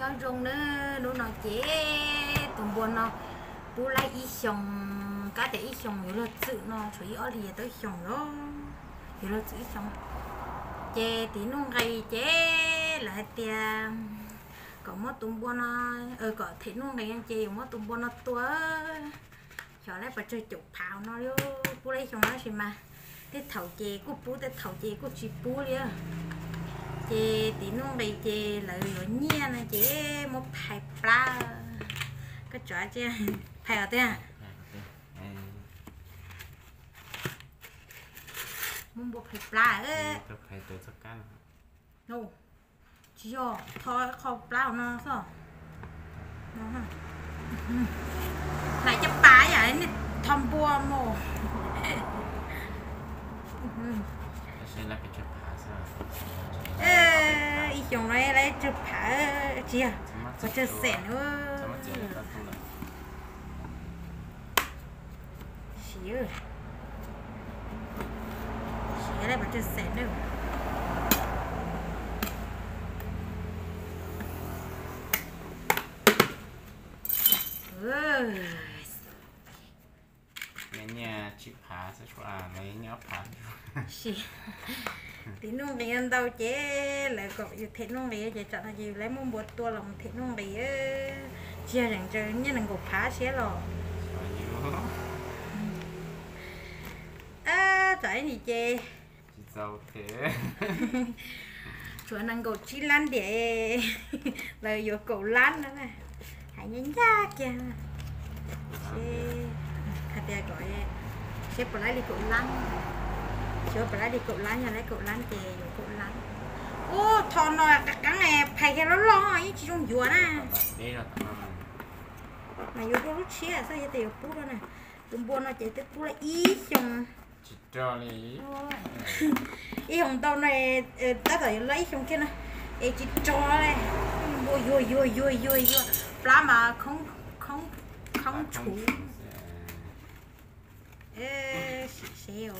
gió rung nữa nó nói chế tụm buồn nó bù lại ít xong cá để ít xong rồi là tự nó suy ở thì tới xong đó rồi là tự xong chế tí nó gây chế lại tiền có mất tụm buồn nó có thể nó gây ăn chế mất tụm buồn nó tua cho lại phải chơi chụp pháo nó luôn bù lại xong nó gì mà cái thầu chế của bù cái thầu chế của chị bù liền chế tí nó gây chế lại rồi nhia này chế một thải pla cái chỗ chế thải ở đây muốn bộ thải pla ấy thải từ sắc cá no chỉ cho thôi không pla nó sao nó ha này chấp bá vậy này thầm bùa mồ sẽ là cái chụp phá sao ý chồng này lấy chụp phá chia có chơi sẹn nữa xíu đây mà chơi sẹn nữa nhà chụp phá sẽ cho mấy nhóc phá tí nung đi ăn đâu chế lại có yêu thế nung đi chế chọn là gì lấy muốn bột tua lòng thế nung đi chia rằng chơi như là gục phá xé rồi tại gì chê giàu thế chỗ năng gục chi lăn để lời vô cổ lăn nữa nè hãy nhấn ra kìa hạt đè gọi xếp vào lấy đi cổ lăn chỗ phải lấy đi cổ lăn nhà lấy cổ lăn chè vô cổ lăn ô thon rồi cái này phải cái nó lo ấy chỉ trong dừa nè này vô lúc xía sao vậy tiểu phú đó nè tụm buồn nó chạy tới phú là ý chồng cho đi ý hồng tao này ta phải lấy chồng kia nè ấy chỉ cho này vui lá mà không chủ xèo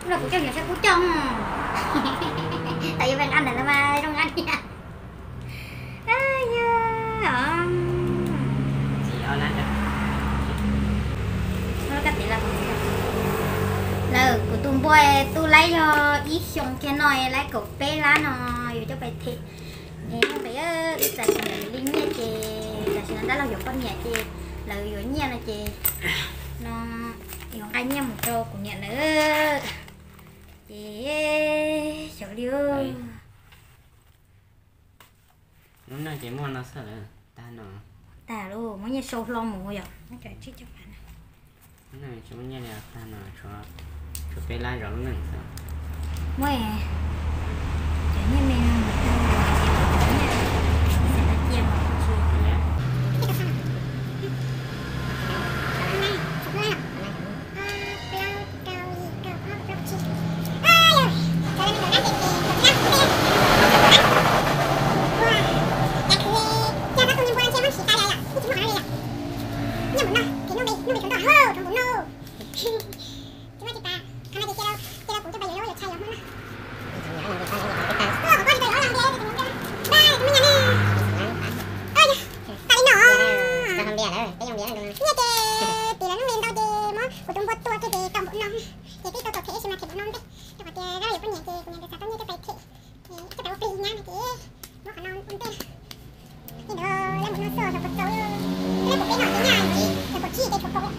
Nó cũng cho nhiều sẽ cú trong. Tại vì bạn ăn là mà không ăn nha. Chị ở lại đó. Nó cắt tỷ là của tụi bôi tôi lấy cho ít xong cái nồi lấy cục bé lá nó rồi cho bài thịt. Nè phải là chuyện linh nha chị, là chuyện đó là dùng con nhà chị, là dùng nha là chị. Nó dùng anh nha một trâu của nhà nữa. Chị sợ liêu. Lúc nào chị mua nó sợ ta nó. Ta luôn, mới như sâu lông một rồi. Nó trời chết cho bạn. Lúc nào chị muốn nhà ta nó cho bé lá rõ lần sao. Mới chỉ như mình một trâu rồi. Sẽ là chiên một chi. một nó thì nó bị thằng tỏ hô thằng bún nô chúng ta chỉ ta thằng này thì kia đâu cũng cho bây giờ nó chạy không nó có con thì phải làm gì ba mình nhà nè ơi tại nó không biết nữa cái dòng điện nghe kì thì là nó lên tao thì mà của chúng bột tua thì tao bột nông thì cái tao thế xem mà thì bột nông đấy tao có tiền ra được con nhà thì tao như cái phải thì cái phải free nha thì nó khả năng cũng tên thì nó là một nó sờ rồi bột dấu lên một cái nhỏ cái nhà thì bột chi cái bột